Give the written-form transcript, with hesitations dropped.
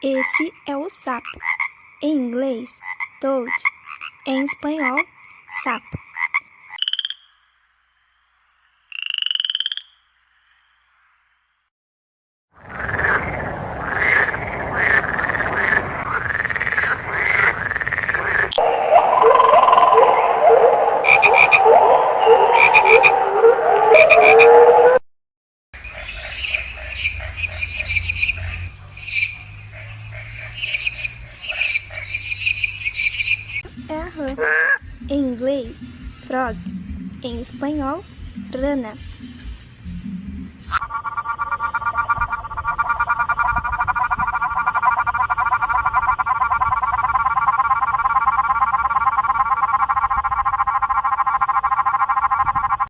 Esse é o sapo. Em inglês, toad. Em espanhol, sapo. É a rã. Em inglês, frog. Em espanhol, rana.